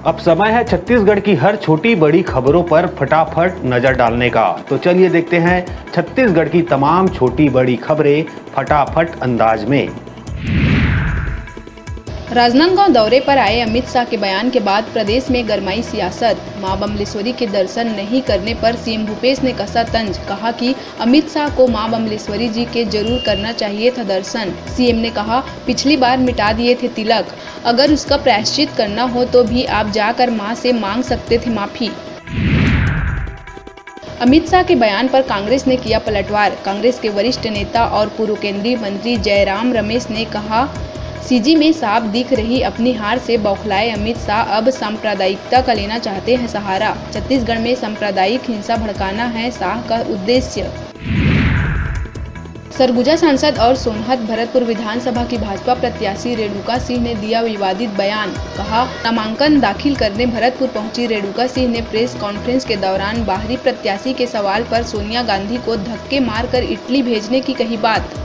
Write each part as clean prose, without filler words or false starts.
अब समय है छत्तीसगढ़ की हर छोटी बड़ी खबरों पर फटाफट नजर डालने का। तो चलिए देखते हैं छत्तीसगढ़ की तमाम छोटी बड़ी खबरें फटाफट अंदाज में। राजनांदगांव दौरे पर आए अमित शाह के बयान के बाद प्रदेश में गरमाई सियासत। मां बमलेश्वरी के दर्शन नहीं करने पर सीएम भूपेश ने कसा तंज। कहा कि अमित शाह को मां बमलेश्वरी जी के जरूर करना चाहिए था दर्शन। सीएम ने कहा, पिछली बार मिटा दिए थे तिलक, अगर उसका प्रायश्चित करना हो तो भी आप जाकर मां से मांग सकते थे माफी। अमित शाह के बयान पर कांग्रेस ने किया पलटवार। कांग्रेस के वरिष्ठ नेता और पूर्व केंद्रीय मंत्री जयराम रमेश ने कहा, सीजी में साफ दिख रही अपनी हार से बौखलाए अमित शाह अब सांप्रदायिकता का लेना चाहते हैं सहारा। छत्तीसगढ़ में सांप्रदायिक हिंसा भड़काना है शाह का उद्देश्य। सरगुजा सांसद और सोनहत भरतपुर विधानसभा की भाजपा प्रत्याशी रेणुका सिंह ने दिया विवादित बयान। कहा, नामांकन दाखिल करने भरतपुर पहुंची रेणुका सिंह ने प्रेस कॉन्फ्रेंस के दौरान बाहरी प्रत्याशी के सवाल पर सोनिया गांधी को धक्के मारकर इटली भेजने की कही बात।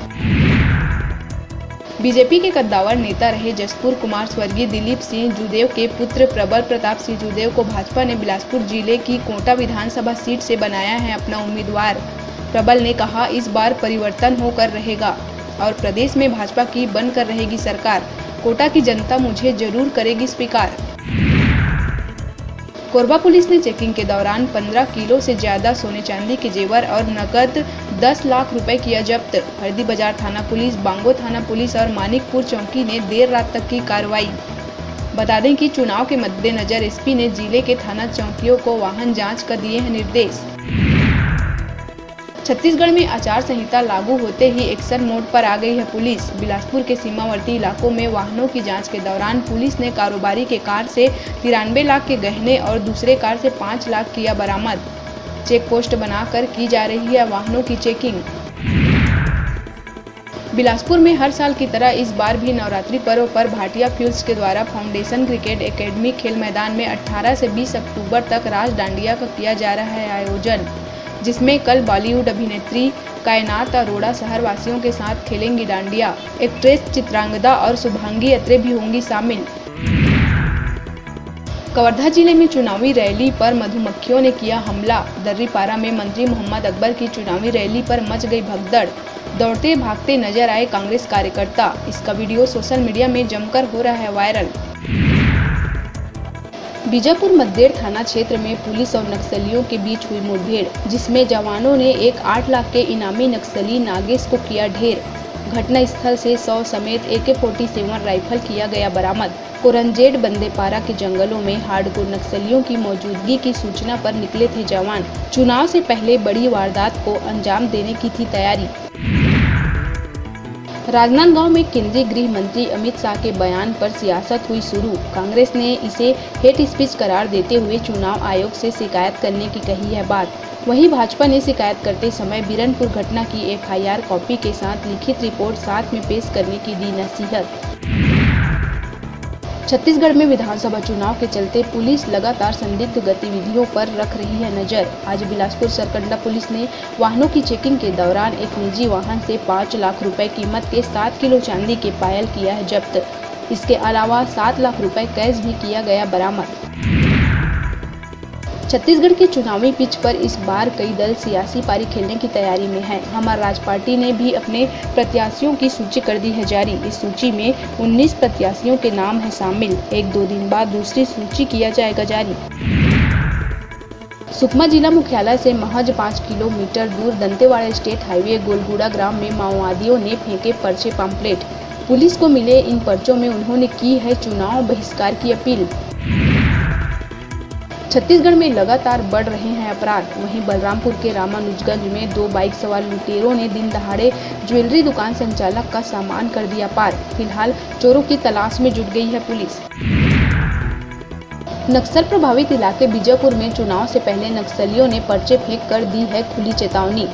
बीजेपी के कद्दावर नेता रहे जसपुर कुमार स्वर्गीय दिलीप सिंह जूदेव के पुत्र प्रबल प्रताप सिंह जूदेव को भाजपा ने बिलासपुर जिले की कोटा विधानसभा सीट से बनाया है अपना उम्मीदवार। प्रबल ने कहा, इस बार परिवर्तन होकर रहेगा और प्रदेश में भाजपा की बनकर रहेगी सरकार। कोटा की जनता मुझे जरूर करेगी स्वीकार। कोरबा पुलिस ने चेकिंग के दौरान 15 किलो से ज्यादा सोने चांदी के जेवर और नकद 10 लाख रुपए किया जब्त। हरदी बाजार थाना पुलिस, बांगो थाना पुलिस और मानिकपुर चौकी ने देर रात तक की कार्रवाई। बता दें कि चुनाव के मद्देनजर एसपी ने जिले के थाना चौकियों को वाहन जांच का दिए हैं निर्देश। छत्तीसगढ़ में आचार संहिता लागू होते ही एक्शन मोड पर आ गई है पुलिस। बिलासपुर के सीमावर्ती इलाकों में वाहनों की जांच के दौरान पुलिस ने कारोबारी के कार से 93 लाख के गहने और दूसरे कार से 5 लाख किया बरामद। चेक पोस्ट बनाकर की जा रही है वाहनों की चेकिंग। बिलासपुर में हर साल की तरह इस बार भी नवरात्रि पर्व पर भाटिया फ्यूल्स के द्वारा फाउंडेशन क्रिकेट एकेडमी खेल मैदान में 18 से 20 अक्टूबर तक रास डांडिया का किया जा रहा है आयोजन, जिसमें कल बॉलीवुड अभिनेत्री कायनात अरोड़ा शहर वासियों के साथ खेलेंगी डांडिया। एक्ट्रेस चित्रांगदा और शुभांगी अत्रे भी होंगी शामिल। कवर्धा जिले में चुनावी रैली पर मधुमक्खियों ने किया हमला। दर्रीपारा में मंत्री मोहम्मद अकबर की चुनावी रैली पर मच गई भगदड़। दौड़ते भागते नजर आए कांग्रेस कार्यकर्ता। इसका वीडियो सोशल मीडिया में जमकर हो रहा है वायरल। बीजापुर मद्देड़ थाना क्षेत्र में पुलिस और नक्सलियों के बीच हुई मुठभेड़, जिसमें जवानों ने एक 8 लाख के इनामी नक्सली नागेश को किया ढेर। घटना स्थल से 100 समेत AK-47 राइफल किया गया बरामद। कोरंजेड बंदेपारा के जंगलों में हार्डकोर नक्सलियों की मौजूदगी की सूचना पर निकले थे जवान। चुनाव से पहले बड़ी वारदात को अंजाम देने की थी तैयारी। राजनांदगांव में केंद्रीय गृह मंत्री अमित शाह के बयान पर सियासत हुई शुरू। कांग्रेस ने इसे हेट स्पीच करार देते हुए चुनाव आयोग से शिकायत करने की कही है बात। वहीं भाजपा ने शिकायत करते समय बीरनपुर घटना की FIR कॉपी के साथ लिखित रिपोर्ट साथ में पेश करने की दी नसीहत। छत्तीसगढ़ में विधानसभा चुनाव के चलते पुलिस लगातार संदिग्ध गतिविधियों पर रख रही है नजर। आज बिलासपुर सरकंडा पुलिस ने वाहनों की चेकिंग के दौरान एक निजी वाहन से 5 लाख रुपए कीमत के 7 किलो चांदी के पायल किया है जब्त। इसके अलावा 7 लाख रुपए कैश भी किया गया बरामद। छत्तीसगढ़ की चुनावी पिच पर इस बार कई दल सियासी पारी खेलने की तैयारी में है। हमारा राज पार्टी ने भी अपने प्रत्याशियों की सूची कर दी है जारी। इस सूची में 19 प्रत्याशियों के नाम है शामिल। 1-2 दिन बाद दूसरी सूची किया जाएगा जारी। सुकमा जिला मुख्यालय से महज 5 किलोमीटर दूर दंतेवाड़ा स्टेट हाईवे गोलगुड़ा ग्राम में माओवादियों ने फेंके पर्चे पंपलेट। पुलिस को मिले इन पर्चों में उन्होंने की है चुनाव बहिष्कार की अपील। छत्तीसगढ़ में लगातार बढ़ रहे हैं अपराध। वहीं बलरामपुर के रामानुजगंज में 2 बाइक सवार लुटेरों ने दिन दहाड़े ज्वेलरी दुकान संचालक का सामान कर दिया पार। फिलहाल चोरों की तलाश में जुट गई है पुलिस। नक्सल प्रभावित इलाके बीजापुर में चुनाव से पहले नक्सलियों ने पर्चे फेंक कर दी है खुली चेतावनी।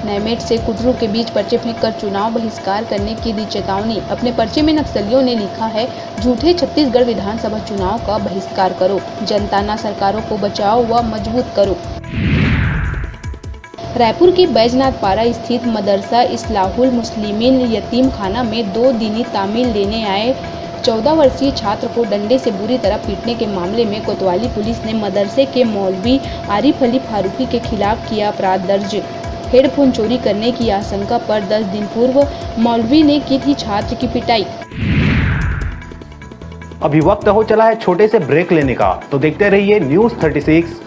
नैमेट से कुटरू के बीच पर्चे फेंककर चुनाव बहिष्कार करने की दी चेतावनी। अपने पर्चे में नक्सलियों ने लिखा है, झूठे छत्तीसगढ़ विधानसभा चुनाव का बहिष्कार करो, जनता सरकारों को बचाओ व मजबूत करो। रायपुर के बैजनाथ पारा स्थित मदरसा इस्लाहुल मुस्लिमीन यतीम खाना में 2 दिनी तामील लेने आए 14 वर्षीय छात्र को डंडे से बुरी तरह पीटने के मामले में कोतवाली पुलिस ने मदरसे के मौलवी आरिफ अली फारूकी के खिलाफ किया अपराध दर्ज। हेडफोन चोरी करने की आशंका पर 10 दिन पूर्व मौलवी ने की थी छात्र की पिटाई। अभी वक्त हो चला है छोटे से ब्रेक लेने का, तो देखते रहिए न्यूज़ 36